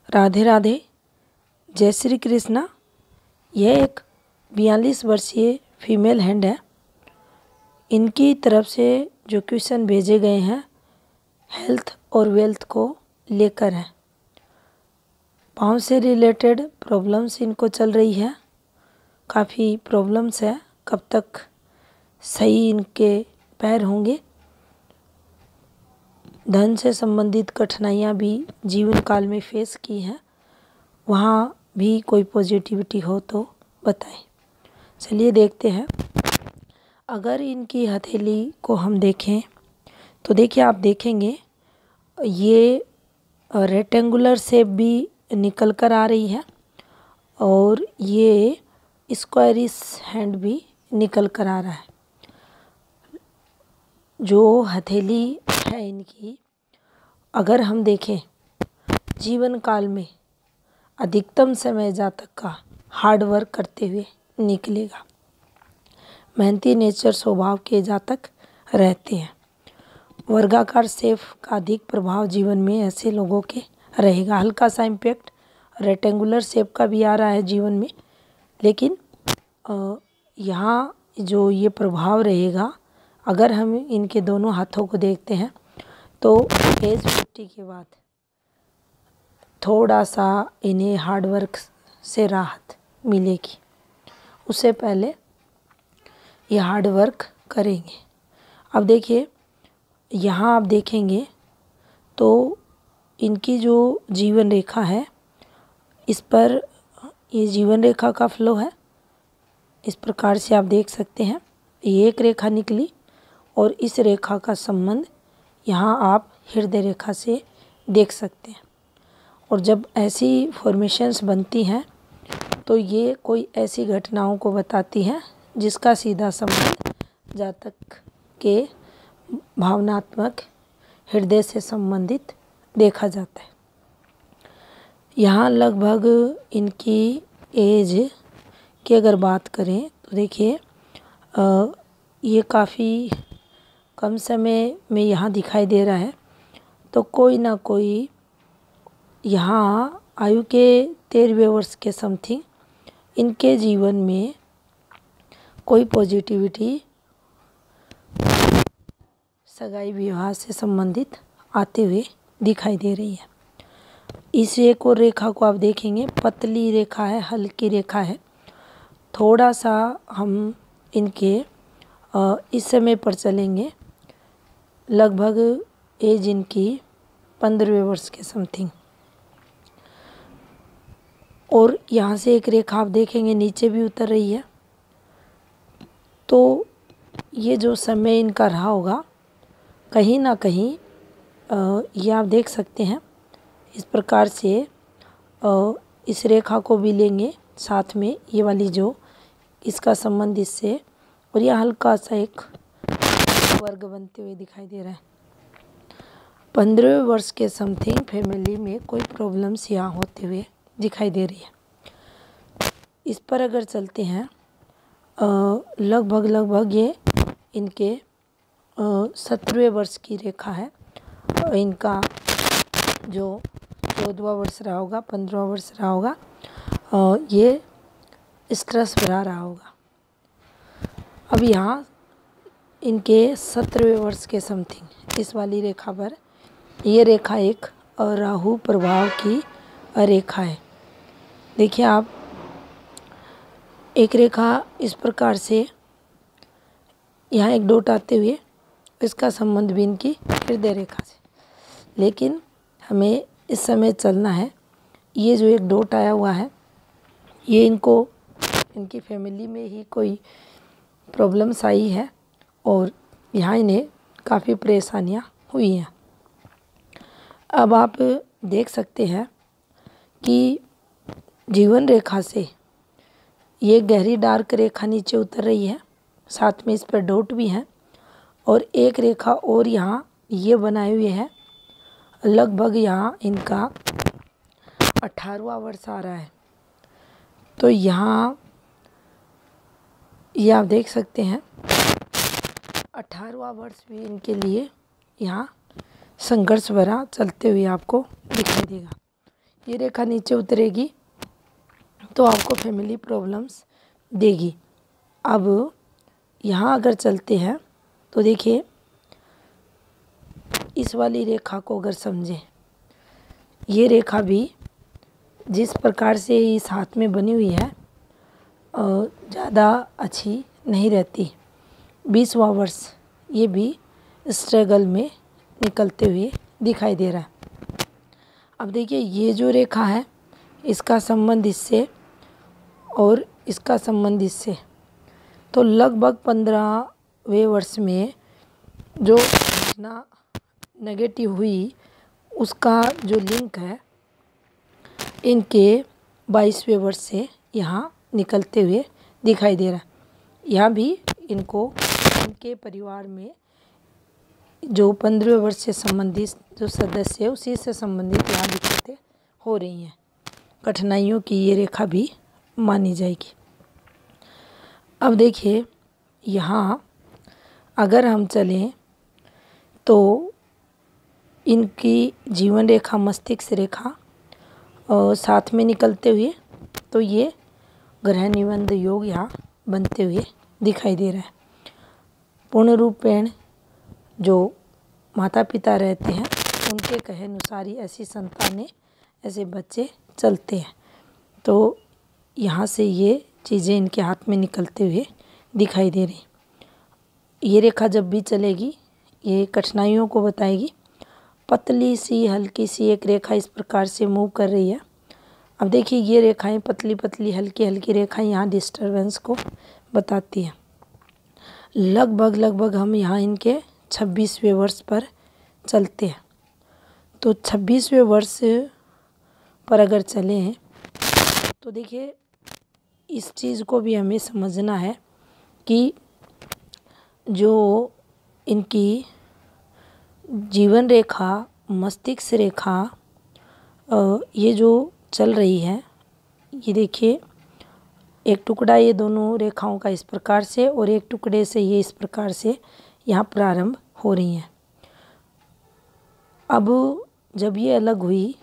राधे राधे, जय श्री कृष्णा। यह एक 42 वर्षीय फीमेल हैंड है। इनकी तरफ से जो क्वेश्चन भेजे गए हैं हेल्थ और वेल्थ को लेकर है। पाँव से रिलेटेड प्रॉब्लम्स इनको चल रही है, काफ़ी प्रॉब्लम्स है। कब तक सही इनके पैर होंगे। धन से संबंधित कठिनाइयाँ भी जीवन काल में फेस की हैं, वहाँ भी कोई पॉजिटिविटी हो तो बताएं। चलिए देखते हैं। अगर इनकी हथेली को हम देखें तो देखिए, आप देखेंगे ये रेक्टेंगुलर शेप भी निकल कर आ रही है और ये स्क्वायरिश हैंड भी निकल कर आ रहा है। जो हथेली है इनकी, अगर हम देखें जीवन काल में अधिकतम समय जातक का हार्ड वर्क करते हुए निकलेगा। मेहनती नेचर स्वभाव के जातक रहते हैं। वर्गाकार शेप का अधिक प्रभाव जीवन में ऐसे लोगों के रहेगा। हल्का सा इम्पैक्ट रेक्टेंगुलर शेप का भी आ रहा है जीवन में, लेकिन यहाँ जो ये प्रभाव रहेगा, अगर हम इनके दोनों हाथों को देखते हैं तो एज 50 के बाद थोड़ा सा इन्हें हार्ड वर्क से राहत मिलेगी। उससे पहले ये हार्ड वर्क करेंगे। अब देखिए, यहाँ आप देखेंगे तो इनकी जो जीवन रेखा है, इस पर ये जीवन रेखा का फ्लो है। इस प्रकार से आप देख सकते हैं, ये एक रेखा निकली और इस रेखा का संबंध यहाँ आप हृदय रेखा से देख सकते हैं। और जब ऐसी फॉर्मेशंस बनती हैं तो ये कोई ऐसी घटनाओं को बताती हैं जिसका सीधा संबंध जातक के भावनात्मक हृदय से संबंधित देखा जाता है। यहाँ लगभग इनकी एज की अगर बात करें तो देखिए, ये काफ़ी कम समय में यहाँ दिखाई दे रहा है। तो कोई ना कोई यहाँ आयु के 13वें वर्ष के समथिंग इनके जीवन में कोई पॉजिटिविटी सगाई विवाह से संबंधित आते हुए दिखाई दे रही है। इस एक और रेखा को आप देखेंगे, पतली रेखा है, हल्की रेखा है। थोड़ा सा हम इनके इस समय पर चलेंगे, लगभग एज इनकी 15वें वर्ष के समथिंग। और यहाँ से एक रेखा आप देखेंगे नीचे भी उतर रही है। तो ये जो समय इनका रहा होगा, कहीं ना कहीं ये आप देख सकते हैं। इस प्रकार से इस रेखा को भी लेंगे साथ में, ये वाली जो इसका संबंध इससे, और यह हल्का सा एक वर्ग बनते हुए दिखाई दे रहा है। 15वें वर्ष के समथिंग फैमिली में कोई प्रॉब्लम्स यहाँ होते हुए दिखाई दे रही है। इस पर अगर चलते हैं, लगभग ये इनके 17वें वर्ष की रेखा है। इनका जो 14वां वर्ष रहा होगा, 15वां वर्ष रहा होगा, ये स्ट्रेस भरा रहा होगा। अब यहाँ इनके 17वें वर्ष के समथिंग इस वाली रेखा पर, ये रेखा एक राहु प्रभाव की रेखा है। देखिए आप, एक रेखा इस प्रकार से यहाँ एक डॉट आते हुए, इसका संबंध भी इनकी हृदय रेखा से, लेकिन हमें इस समय चलना है। ये जो एक डॉट आया हुआ है, ये इनको इनकी फैमिली में ही कोई प्रॉब्लम्स आई है और यहाँ इन्हें काफ़ी परेशानियाँ हुई हैं। अब आप देख सकते हैं कि जीवन रेखा से ये गहरी डार्क रेखा नीचे उतर रही है, साथ में इस पर डॉट भी हैं, और एक रेखा और यहाँ ये बनाए हुए है। लगभग यहाँ इनका 18वां वर्ष आ रहा है। तो यहाँ ये आप देख सकते हैं, 18वां वर्ष भी इनके लिए यहाँ संघर्ष भरा चलते हुए आपको दिखाई देगा। ये रेखा नीचे उतरेगी तो आपको फैमिली प्रॉब्लम्स देगी। अब यहाँ अगर चलते हैं तो देखिए, इस वाली रेखा को अगर समझें, ये रेखा भी जिस प्रकार से इस हाथ में बनी हुई है ज़्यादा अच्छी नहीं रहती। 20वां वर्ष ये भी स्ट्रगल में निकलते हुए दिखाई दे रहा है। अब देखिए, ये जो रेखा है इसका संबंध इससे और इसका संबंध इससे, तो लगभग 15वें वर्ष में जो घटना नेगेटिव हुई उसका जो लिंक है इनके 22वें वर्ष से यहाँ निकलते हुए दिखाई दे रहा है। यहाँ भी इनको इनके परिवार में जो 15वें वर्ष से संबंधित जो सदस्य है उसी से संबंधित यहाँ दिक्कतें हो रही हैं। कठिनाइयों की ये रेखा भी मानी जाएगी। अब देखिए, यहाँ अगर हम चलें तो इनकी जीवन रेखा, मस्तिष्क रेखा और साथ में निकलते हुए तो ये ग्रह निबंध योग यहाँ बनते हुए दिखाई दे रहा है। पूर्ण रूपेण जो माता पिता रहते हैं उनके कहे अनुसार ही ऐसी संतानें, ऐसे बच्चे चलते हैं। तो यहाँ से ये चीज़ें इनके हाथ में निकलते हुए दिखाई दे रही। ये रेखा जब भी चलेगी ये कठिनाइयों को बताएगी। पतली सी हल्की सी एक रेखा इस प्रकार से मूव कर रही है। अब देखिए, ये रेखाएं पतली पतली हल्की हल्की रेखाएं यहाँ डिस्टरबेंस को बताती हैं। लगभग हम यहाँ इनके 26वें वर्ष पर चलते हैं। तो 26वें वर्ष पर अगर चलें तो देखिए, इस चीज़ को भी हमें समझना है कि जो इनकी जीवन रेखा, मस्तिष्क रेखा ये जो चल रही है, ये देखिए, एक टुकड़ा ये दोनों रेखाओं का इस प्रकार से और एक टुकड़े से ये इस प्रकार से यहाँ प्रारंभ हो रही हैं। अब जब ये अलग हुई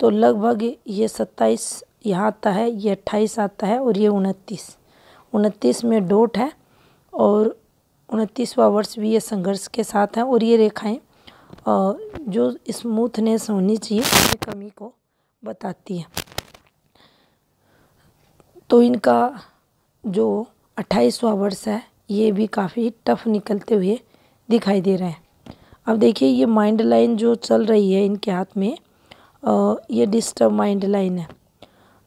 तो लगभग ये 27 यहाँ आता है, ये 28 आता है और ये 29 में डॉट है और 29वां वर्ष भी ये संघर्ष के साथ है। और ये रेखाएं जो स्मूथनेस होनी चाहिए उसकी कमी को बताती है। तो इनका जो 28वां वर्ष है ये भी काफ़ी टफ निकलते हुए दिखाई दे रहा है। अब देखिए, ये माइंड लाइन जो चल रही है इनके हाथ में, ये डिस्टर्ब माइंड लाइन है।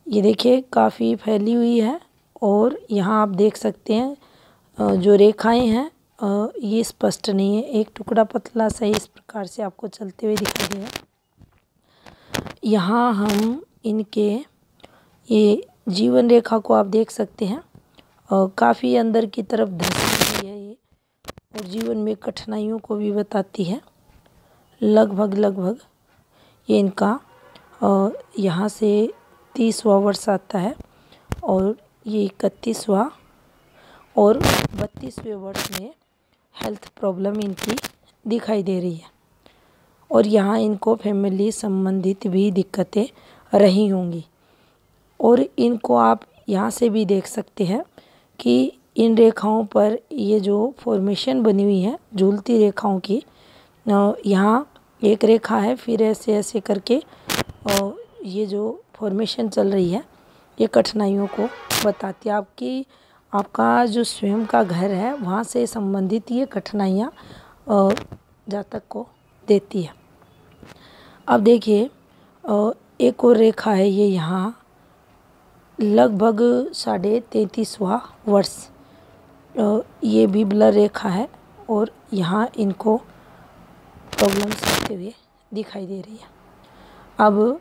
ये देखिए काफ़ी फैली हुई है और यहाँ आप देख सकते हैं जो रेखाएं हैं ये स्पष्ट नहीं है। एक टुकड़ा पतला सा इस प्रकार से आपको चलते हुए दिखाई दे रहा है। यहाँ हम इनके ये जीवन रेखा को आप देख सकते हैं और काफ़ी अंदर की तरफ धंसी हुई है ये, और जीवन में कठिनाइयों को भी बताती है। लगभग ये इनका यहाँ से 30वां वर्ष आता है और ये 31वां और 32वें वर्ष में हेल्थ प्रॉब्लम इनकी दिखाई दे रही है। और यहाँ इनको फैमिली संबंधित भी दिक्कतें रही होंगी। और इनको आप यहाँ से भी देख सकते हैं कि इन रेखाओं पर ये जो फॉर्मेशन बनी हुई है झूलती रेखाओं की, यहाँ एक रेखा है, फिर ऐसे ऐसे करके ये जो फॉर्मेशन चल रही है ये कठिनाइयों को बताती है। आपका जो स्वयं का घर है वहाँ से संबंधित ये कठिनाइयाँ जातक को देती है। अब देखिए, एक और रेखा है ये यहाँ लगभग 33.5वां वर्ष, ये भी ब्लर रेखा है और यहाँ इनको प्रॉब्लम्स आते हुए दिखाई दे रही है। अब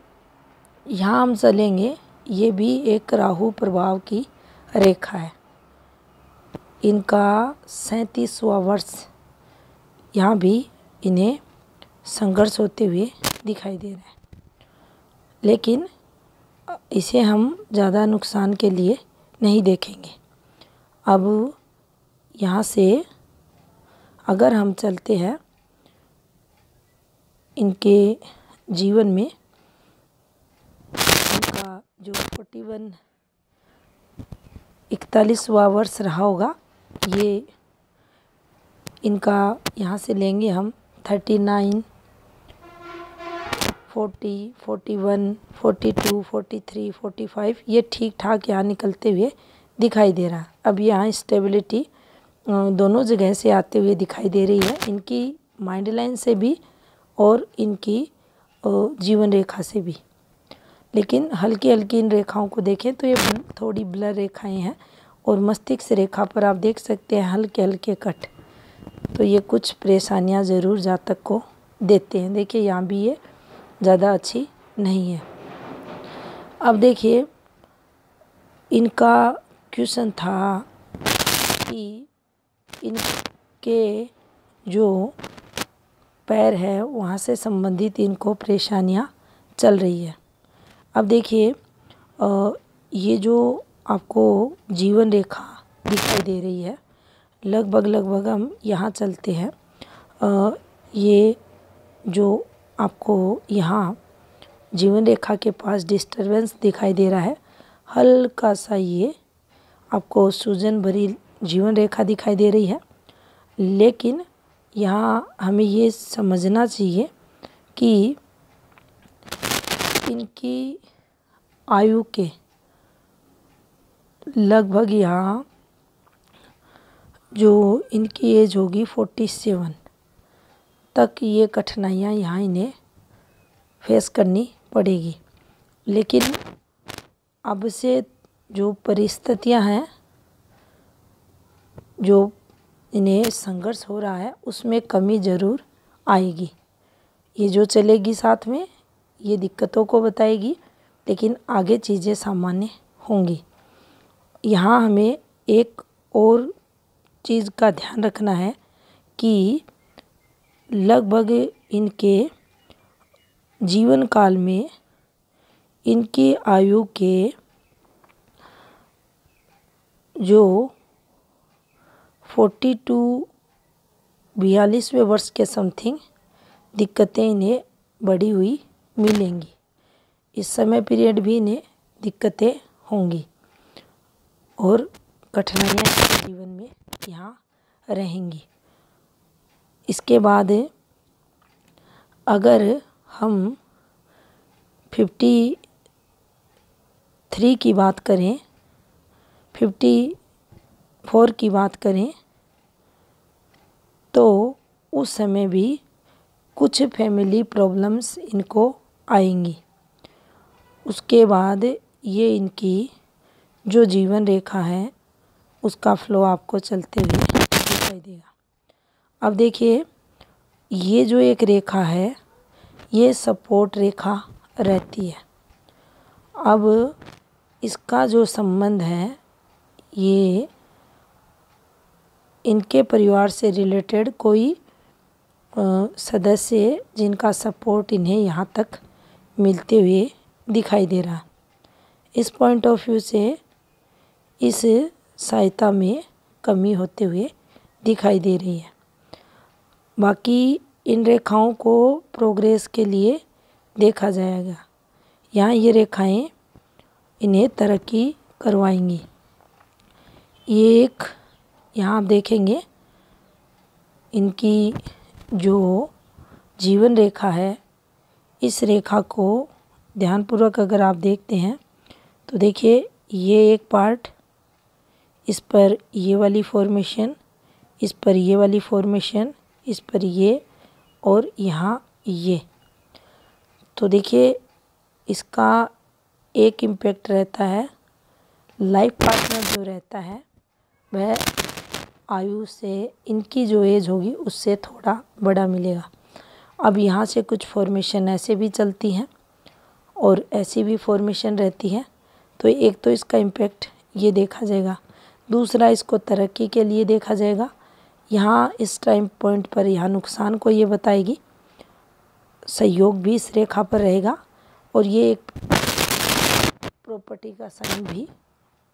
यहाँ हम चलेंगे, ये भी एक राहु प्रभाव की रेखा है। इनका 37वां वर्ष, यहाँ भी इन्हें संघर्ष होते हुए दिखाई दे रहा है, लेकिन इसे हम ज़्यादा नुकसान के लिए नहीं देखेंगे। अब यहाँ से अगर हम चलते हैं इनके जीवन में, इनका जो 41वां वर्ष रहा होगा, ये इनका यहाँ से लेंगे हम 39, 40, 41, 42, 43, 45, ये ठीक ठाक यहाँ निकलते हुए दिखाई दे रहा है। अब यहाँ स्टेबिलिटी दोनों जगह से आते हुए दिखाई दे रही है, इनकी माइंड लाइन से भी और इनकी जीवन रेखा से भी। लेकिन हल्की हल्की इन रेखाओं को देखें तो ये थोड़ी ब्लर रेखाएं हैं, और मस्तिष्क रेखा पर आप देख सकते हैं हल्के हल्के कट। तो ये कुछ परेशानियां ज़रूर जातक को देते हैं। देखिए यहाँ भी ये ज़्यादा अच्छी नहीं है। अब देखिए इनका क्वेश्चन था कि इनके जो पैर है वहाँ से संबंधित इनको परेशानियाँ चल रही है। अब देखिए ये जो आपको जीवन रेखा दिखाई दे रही है, लगभग हम यहाँ चलते हैं। ये जो आपको यहाँ जीवन रेखा के पास डिस्टरबेंस दिखाई दे रहा है, हल्का सा ये आपको सूजन भरी जीवन रेखा दिखाई दे रही है। लेकिन यहाँ हमें ये समझना चाहिए कि इनकी आयु के लगभग यहाँ जो इनकी एज होगी 47 तक ये कठिनाइयाँ यहाँ इन्हें फेस करनी पड़ेगी। लेकिन अब से जो परिस्थितियाँ हैं, जो इन्हें संघर्ष हो रहा है, उसमें कमी ज़रूर आएगी। ये जो चलेगी साथ में ये दिक्कतों को बताएगी, लेकिन आगे चीज़ें सामान्य होंगी। यहाँ हमें एक और चीज़ का ध्यान रखना है कि लगभग इनके जीवन काल में इनकी आयु के जो 42-42वें वर्ष के समथिंग दिक्कतें इन्हें बढ़ी हुई मिलेंगी। इस समय पीरियड भी इन्हें दिक्कतें होंगी और कठिनाइयाँ जीवन में यहाँ रहेंगी। इसके बाद अगर हम 53 की बात करें, 54 की बात करें, तो उस समय भी कुछ फैमिली प्रॉब्लम्स इनको आएंगी। उसके बाद ये इनकी जो जीवन रेखा है उसका फ्लो आपको चलते हुए दिखाई देगा। अब देखिए ये जो एक रेखा है ये सपोर्ट रेखा रहती है। अब इसका जो संबंध है ये इनके परिवार से रिलेटेड कोई सदस्य जिनका सपोर्ट इन्हें यहाँ तक मिलते हुए दिखाई दे रहा। इस पॉइंट ऑफ व्यू से इस सहायता में कमी होते हुए दिखाई दे रही है। बाकी इन रेखाओं को प्रोग्रेस के लिए देखा जाएगा। यहाँ ये रेखाएं इन्हें तरक्की करवाएंगी। ये एक यहाँ आप देखेंगे इनकी जो जीवन रेखा है, इस रेखा को ध्यानपूर्वक अगर आप देखते हैं तो देखिए ये एक पार्ट, इस पर ये वाली फॉर्मेशन, इस पर ये वाली फॉर्मेशन, इस पर ये और यहाँ ये। तो देखिए इसका एक इम्पैक्ट रहता है, लाइफ पार्टनर जो रहता है वह आयु से इनकी जो एज होगी उससे थोड़ा बड़ा मिलेगा। अब यहाँ से कुछ फॉर्मेशन ऐसे भी चलती हैं और ऐसी भी फॉर्मेशन रहती है। तो एक तो इसका इम्पैक्ट ये देखा जाएगा, दूसरा इसको तरक्की के लिए देखा जाएगा। यहाँ इस टाइम पॉइंट पर यहाँ नुकसान को ये बताएगी, सहयोग भी इस रेखा पर रहेगा और ये एक प्रॉपर्टी का साइन भी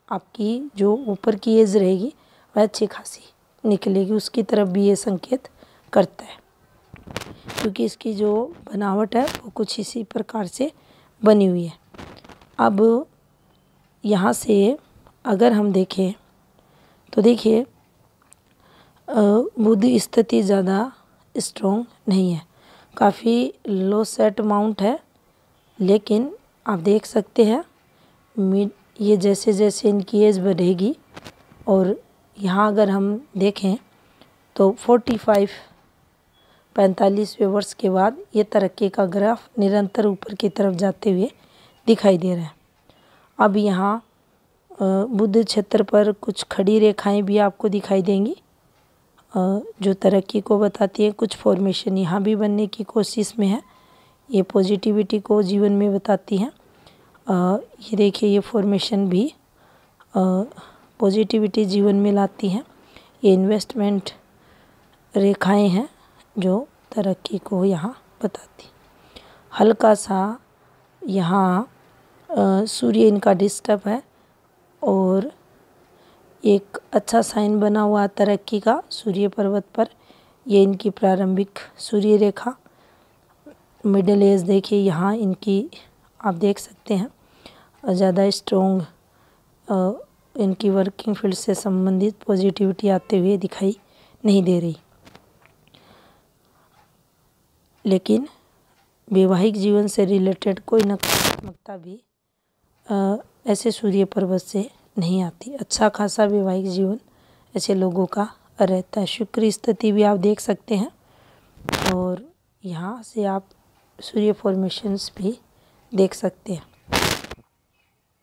आपकी जो ऊपर की एज रहेगी वह अच्छी खासी निकलेगी, उसकी तरफ भी ये संकेत करता है, क्योंकि इसकी जो बनावट है वो कुछ इसी प्रकार से बनी हुई है। अब यहाँ से अगर हम देखें तो देखिए बुध स्थिति ज़्यादा स्ट्रॉन्ग नहीं है, काफ़ी लो सेट माउंट है। लेकिन आप देख सकते हैं ये जैसे जैसे इनकी एज बढ़ेगी और यहाँ अगर हम देखें तो 45वें वर्ष के बाद ये तरक्की का ग्राफ निरंतर ऊपर की तरफ जाते हुए दिखाई दे रहा है। अब यहाँ बुध क्षेत्र पर कुछ खड़ी रेखाएं भी आपको दिखाई देंगी जो तरक्की को बताती है। कुछ फॉर्मेशन यहाँ भी बनने की कोशिश में है, ये पॉजिटिविटी को जीवन में बताती हैं। ये देखिए ये फॉर्मेशन भी पॉजिटिविटी जीवन में लाती हैं। ये इन्वेस्टमेंट रेखाएं हैं जो तरक्की को यहाँ बताती। हल्का सा यहाँ सूर्य इनका डिस्टर्ब है और एक अच्छा साइन बना हुआ तरक्की का सूर्य पर्वत पर। ये इनकी प्रारंभिक सूर्य रेखा, मिडिल एज देखिए यहाँ इनकी आप देख सकते हैं ज़्यादा स्ट्रॉन्ग इनकी वर्किंग फील्ड से संबंधित पॉजिटिविटी आते हुए दिखाई नहीं दे रही। लेकिन वैवाहिक जीवन से रिलेटेड कोई नकारात्मकता भी ऐसे सूर्य पर्वत से नहीं आती। अच्छा खासा वैवाहिक जीवन ऐसे लोगों का रहता है। शुक्र स्थिति भी आप देख सकते हैं और यहाँ से आप सूर्य फॉर्मेशंस भी देख सकते हैं।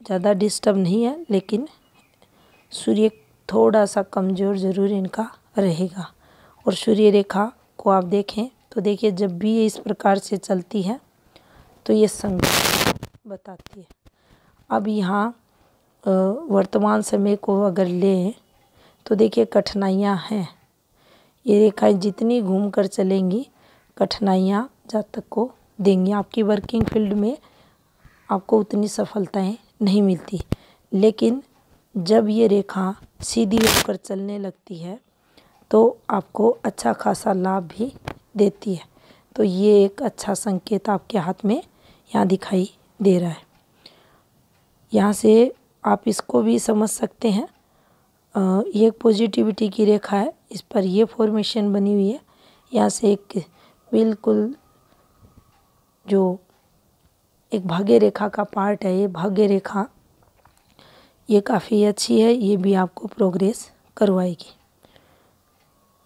ज़्यादा डिस्टर्ब नहीं है लेकिन सूर्य थोड़ा सा कमज़ोर ज़रूर इनका रहेगा। और सूर्य रेखा को आप देखें तो देखिए जब भी ये इस प्रकार से चलती है तो ये संघर्ष बताती है। अब यहाँ वर्तमान समय को अगर लें तो देखिए कठिनाइयाँ हैं। ये रेखाएं जितनी घूम कर चलेंगी कठिनाइयाँ जातक को देंगी। आपकी वर्किंग फील्ड में आपको उतनी सफलताएं नहीं मिलती, लेकिन जब ये रेखा सीधी होकर चलने लगती है तो आपको अच्छा खासा लाभ भी देती है। तो ये एक अच्छा संकेत आपके हाथ में यहाँ दिखाई दे रहा है। यहाँ से आप इसको भी समझ सकते हैं, ये एक पॉजिटिविटी की रेखा है, इस पर ये फॉर्मेशन बनी हुई है। यहाँ से एक बिल्कुल जो एक भाग्य रेखा का पार्ट है, ये भाग्य रेखा ये काफ़ी अच्छी है, ये भी आपको प्रोग्रेस करवाएगी।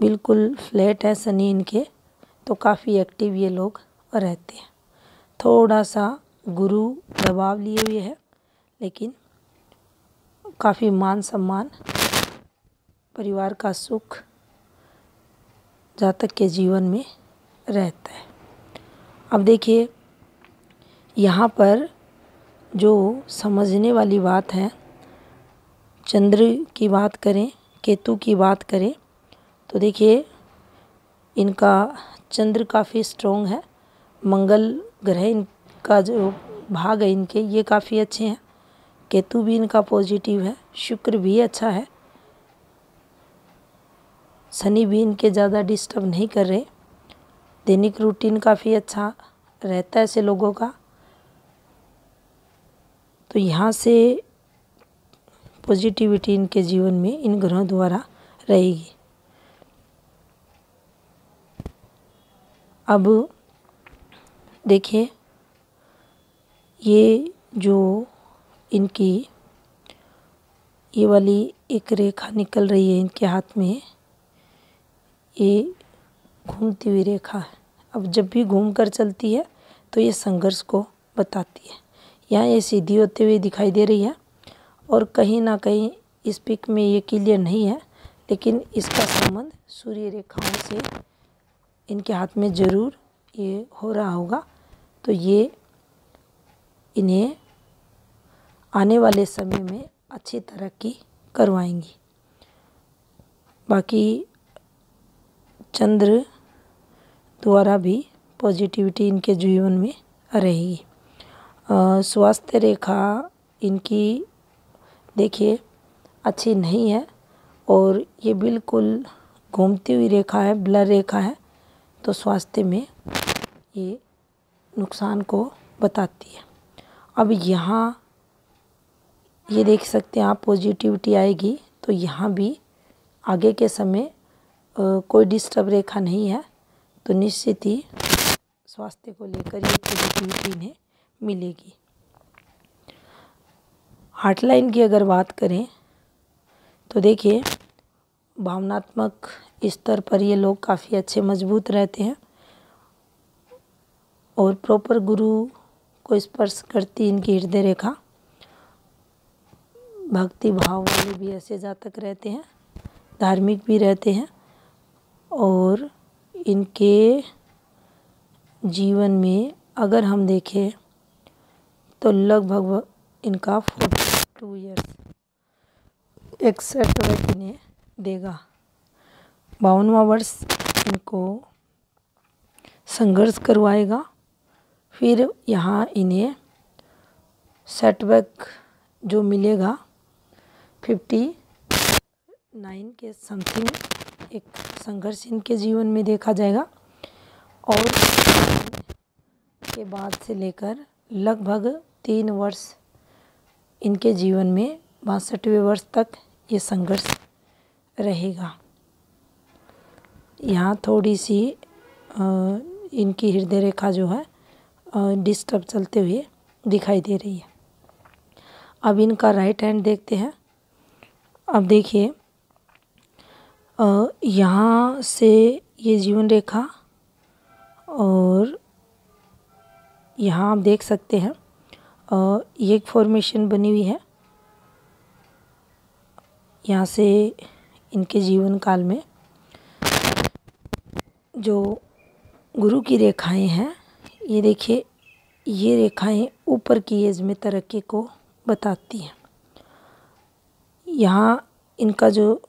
बिल्कुल फ्लैट है शनि इनके, तो काफ़ी एक्टिव ये लोग रहते हैं। थोड़ा सा गुरु दबाव लिए हुए है लेकिन काफ़ी मान सम्मान, परिवार का सुख जातक के जीवन में रहता है। अब देखिए यहाँ पर जो समझने वाली बात है, चंद्र की बात करें, केतु की बात करें तो देखिए इनका चंद्र काफ़ी स्ट्रॉन्ग है। मंगल ग्रह इनका जो भाग है इनके ये काफ़ी अच्छे हैं। केतु भी इनका पॉजिटिव है, शुक्र भी अच्छा है, शनि भी इनके ज़्यादा डिस्टर्ब नहीं कर रहे। दैनिक रूटीन काफ़ी अच्छा रहता है ऐसे लोगों का। तो यहाँ से पॉजिटिविटी इनके जीवन में इन ग्रहों द्वारा रहेगी। अब देखिए ये जो इनकी ये वाली एक रेखा निकल रही है इनके हाथ में, ये घूमती हुई रेखा है। अब जब भी घूम कर चलती है तो ये संघर्ष को बताती है। यहाँ ये सीधी होते हुए दिखाई दे रही है और कहीं ना कहीं इस पिक में ये क्लियर नहीं है, लेकिन इसका संबंध सूर्य रेखाओं से इनके हाथ में ज़रूर ये हो रहा होगा। तो ये इन्हें आने वाले समय में अच्छी तरक्की करवाएंगी। बाकी चंद्र द्वारा भी पॉजिटिविटी इनके जीवन में रहेगी। स्वास्थ्य रेखा इनकी देखिए अच्छी नहीं है और ये बिल्कुल घूमती हुई रेखा है, ब्लर रेखा है, तो स्वास्थ्य में ये नुकसान को बताती है। अब यहाँ ये देख सकते हैं आप, पॉजिटिविटी आएगी। तो यहाँ भी आगे के समय कोई डिस्टर्ब रेखा नहीं है, तो निश्चित ही स्वास्थ्य को लेकर ये पॉजिटिविटी इन्हें मिलेगी। हार्ट लाइन की अगर बात करें तो देखिए, भावनात्मक स्तर पर ये लोग काफ़ी अच्छे मजबूत रहते हैं और प्रॉपर गुरु को स्पर्श करती इनकी हृदय रेखा। भक्ति भाव वाले भी ऐसे जातक रहते हैं, धार्मिक भी रहते हैं और इनके जीवन में अगर हम देखें तो लगभग इनका 42 ईयर्स एक सेटबैक इन्हें देगा। 52वां वर्ष इनको संघर्ष करवाएगा, फिर यहाँ इन्हें सेटबैक जो मिलेगा 59 के समथिंग एक संघर्ष इनके जीवन में देखा जाएगा। और के बाद से लेकर लगभग 3 वर्ष इनके जीवन में 62वें वर्ष तक ये संघर्ष रहेगा। यहाँ थोड़ी सी इनकी हृदय रेखा जो है डिस्टर्ब चलते हुए दिखाई दे रही है। अब इनका राइट हैंड देखते हैं। अब देखिए, यहाँ से ये जीवन रेखा और यहाँ आप देख सकते हैं ये एक फॉर्मेशन बनी हुई है। यहाँ से इनके जीवन काल में जो गुरु की रेखाएं हैं, ये देखिए, ये रेखाएं ऊपर की एज में तरक्की को बताती हैं। यहाँ इनका जो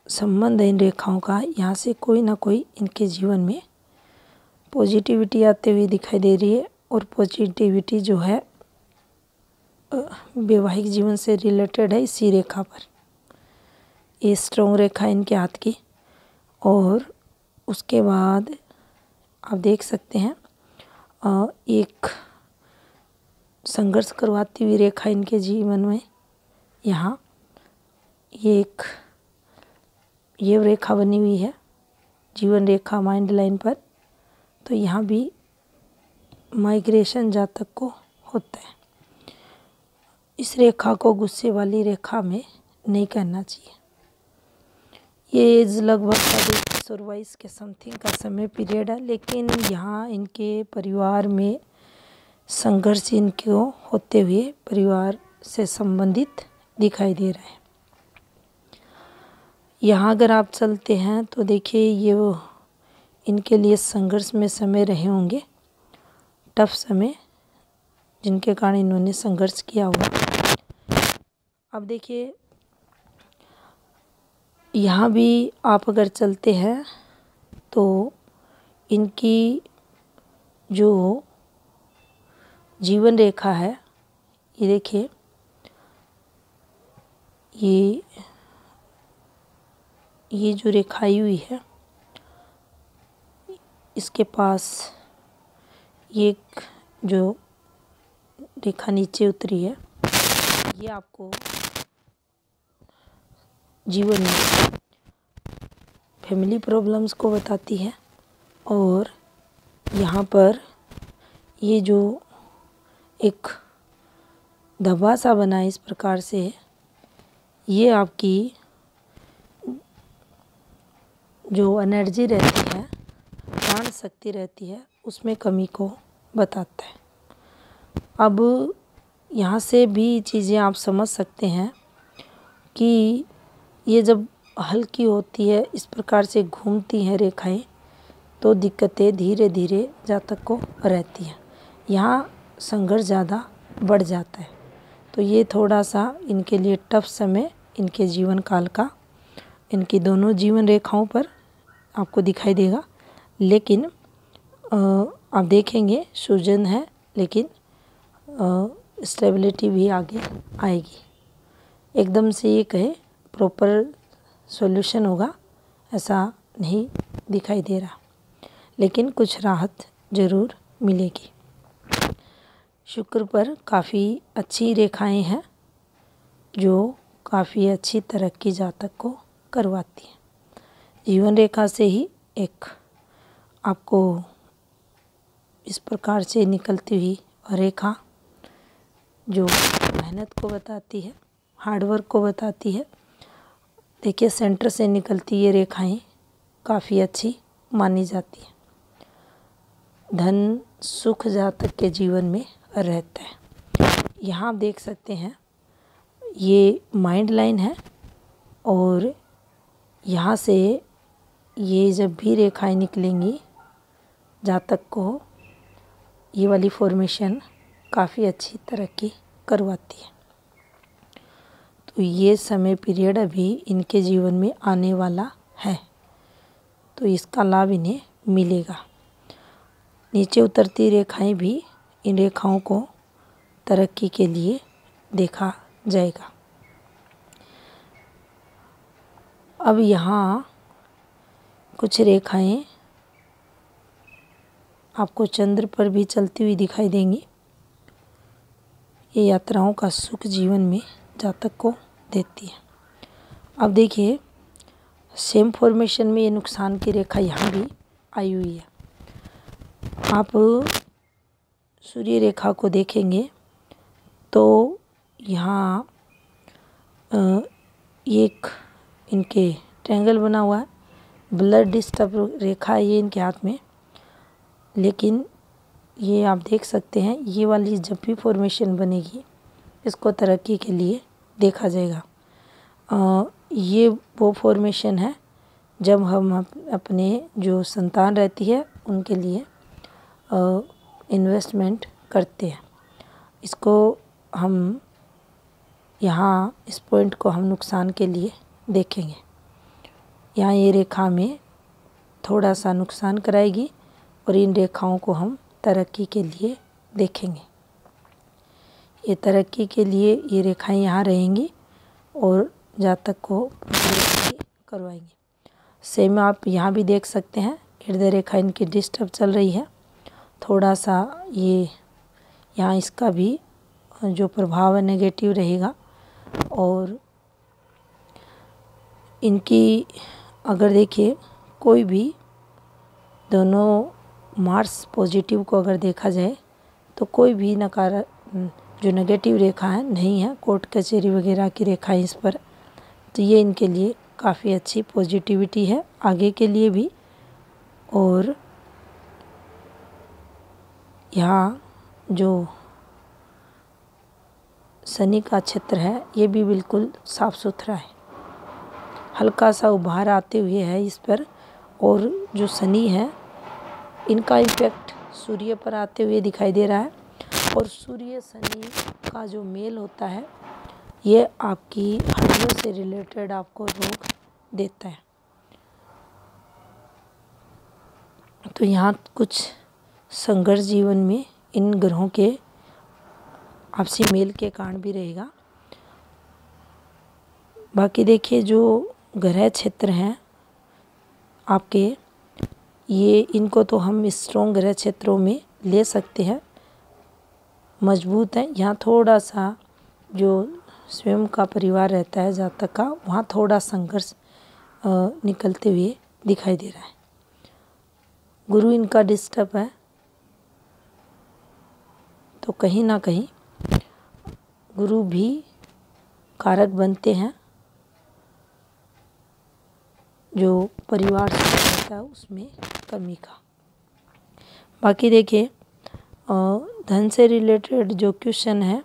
संबंध है इन रेखाओं का, यहाँ से कोई ना कोई इनके जीवन में पॉजिटिविटी आते हुए दिखाई दे रही है। और पॉजिटिविटी जो है वैवाहिक जीवन से रिलेटेड है इसी रेखा पर। ये स्ट्रॉन्ग रेखा इनके हाथ की। और उसके बाद आप देख सकते हैं एक संघर्ष करवाती हुई रेखा इनके जीवन में। यहाँ ये रेखा बनी हुई है, जीवन रेखा माइंड लाइन पर। तो यहाँ भी माइग्रेशन जातक को होता है। इस रेखा को गुस्से वाली रेखा में नहीं करना चाहिए। ये एज लगभग 22 के समथिंग का समय पीरियड है, लेकिन यहाँ इनके परिवार में संघर्ष इनको होते हुए परिवार से संबंधित दिखाई दे रहा है। यहाँ अगर आप चलते हैं तो देखिए, ये वो इनके लिए संघर्ष में समय रहे होंगे, टफ समय, जिनके कारण इन्होंने संघर्ष किया होगा। अब देखिए, यहाँ भी आप अगर चलते हैं तो इनकी जो जीवन रेखा है, ये देखिए, ये जो रेखा आई हुई है, इसके पास ये एक जो रेखा नीचे उतरी है, ये आपको जीवन में फैमिली प्रॉब्लम्स को बताती है। और यहाँ पर ये जो एक धब्बा सा बना है इस प्रकार से, ये आपकी जो एनर्जी रहती है, प्राण शक्ति रहती है, उसमें कमी को बताता है। अब यहाँ से भी चीज़ें आप समझ सकते हैं कि ये जब हल्की होती है, इस प्रकार से घूमती हैं रेखाएं, तो दिक्कतें धीरे धीरे जातक को रहती हैं। यहाँ संघर्ष ज़्यादा बढ़ जाता है। तो ये थोड़ा सा इनके लिए टफ समय इनके जीवन काल का इनकी दोनों जीवन रेखाओं पर आपको दिखाई देगा। लेकिन आप देखेंगे सूजन है, लेकिन स्टेबिलिटी भी आगे आएगी। एकदम से ये कहे प्रॉपर सॉल्यूशन होगा, ऐसा नहीं दिखाई दे रहा, लेकिन कुछ राहत ज़रूर मिलेगी। शुक्र पर काफ़ी अच्छी रेखाएं हैं जो काफ़ी अच्छी तरक्की जातक को करवाती है। जीवन रेखा से ही एक आपको इस प्रकार से निकलती हुई रेखा जो मेहनत को बताती है, हार्डवर्क को बताती है। देखिए सेंटर से निकलती ये रेखाएं काफ़ी अच्छी मानी जाती है। धन सुख जातक के जीवन में रहता है। यहाँ आप देख सकते हैं ये माइंड लाइन है और यहाँ से ये जब भी रेखाएं निकलेंगी जातक को ये वाली फॉर्मेशन काफ़ी अच्छी तरक्की करवाती है। तो ये समय पीरियड अभी इनके जीवन में आने वाला है, तो इसका लाभ इन्हें मिलेगा। नीचे उतरती रेखाएं भी इन रेखाओं को तरक्की के लिए देखा जाएगा। अब यहाँ कुछ रेखाएं आपको चंद्र पर भी चलती हुई दिखाई देंगी। ये यात्राओं का सुख जीवन में जातक को देती है। अब देखिए सेम फॉर्मेशन में ये नुकसान की रेखा यहाँ भी आई हुई है। आप सूर्य रेखा को देखेंगे तो यहाँ एक इनके ट्रायंगल बना हुआ है, ब्लड डिस्टर्ब रेखा है ये इनके हाथ में। लेकिन ये आप देख सकते हैं ये वाली जब भी फॉर्मेशन बनेगी इसको तरक्की के लिए देखा जाएगा। ये वो फॉर्मेशन है जब हम अपने जो संतान रहती है उनके लिए इन्वेस्टमेंट करते हैं। इसको हम यहाँ इस पॉइंट को हम नुकसान के लिए देखेंगे। यहाँ ये रेखा में थोड़ा सा नुकसान कराएगी और इन रेखाओं को हम तरक्की के लिए देखेंगे। ये तरक्की के लिए ये रेखाएं यहाँ रहेंगी और जातक को करवाएंगी। सेम आप यहाँ भी देख सकते हैं हृदय रेखा इनकी डिस्टर्ब चल रही है। थोड़ा सा ये यहाँ इसका भी जो प्रभाव है नेगेटिव रहेगा। और इनकी अगर देखिए कोई भी दोनों मार्स पॉजिटिव को अगर देखा जाए तो कोई भी जो नेगेटिव रेखा है नहीं है, कोर्ट कचहरी वगैरह की रेखा है इस पर। तो ये इनके लिए काफ़ी अच्छी पॉजिटिविटी है आगे के लिए भी। और यहाँ जो शनि का क्षेत्र है ये भी बिल्कुल साफ सुथरा है, हल्का सा उभार आते हुए है इस पर। और जो शनि है इनका इम्पैक्ट सूर्य पर आते हुए दिखाई दे रहा है। और सूर्य शनि का जो मेल होता है ये आपकी हड्डियों से रिलेटेड आपको रोग देता है। तो यहाँ कुछ संघर्ष जीवन में इन ग्रहों के आपसी मेल के कारण भी रहेगा। बाकी देखिए जो ग्रह क्षेत्र हैं आपके ये इनको तो हम स्ट्रॉन्ग ग्रह क्षेत्रों में ले सकते हैं, मजबूत है। यहाँ थोड़ा सा जो स्वयं का परिवार रहता है जातक का वहाँ थोड़ा संघर्ष निकलते हुए दिखाई दे रहा है। गुरु इनका डिस्टर्ब है तो कहीं ना कहीं गुरु भी कारक बनते हैं जो परिवार से रहता है उसमें कमी का। बाकी देखिए धन से रिलेटेड जो क्वेश्चन है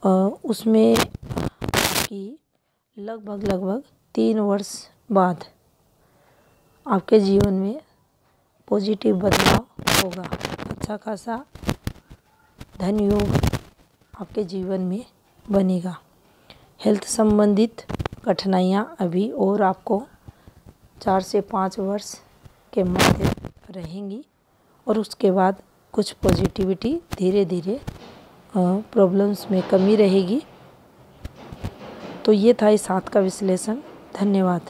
उसमें आपकी लगभग 3 वर्ष बाद आपके जीवन में पॉजिटिव बदलाव होगा। अच्छा खासा धन योग आपके जीवन में बनेगा। हेल्थ संबंधित कठिनाइयाँ अभी और आपको 4 से 5 वर्ष के मध्य रहेंगी और उसके बाद कुछ पॉजिटिविटी धीरे धीरे प्रॉब्लम्स में कमी रहेगी। तो ये था इस हाथ का विश्लेषण। धन्यवाद।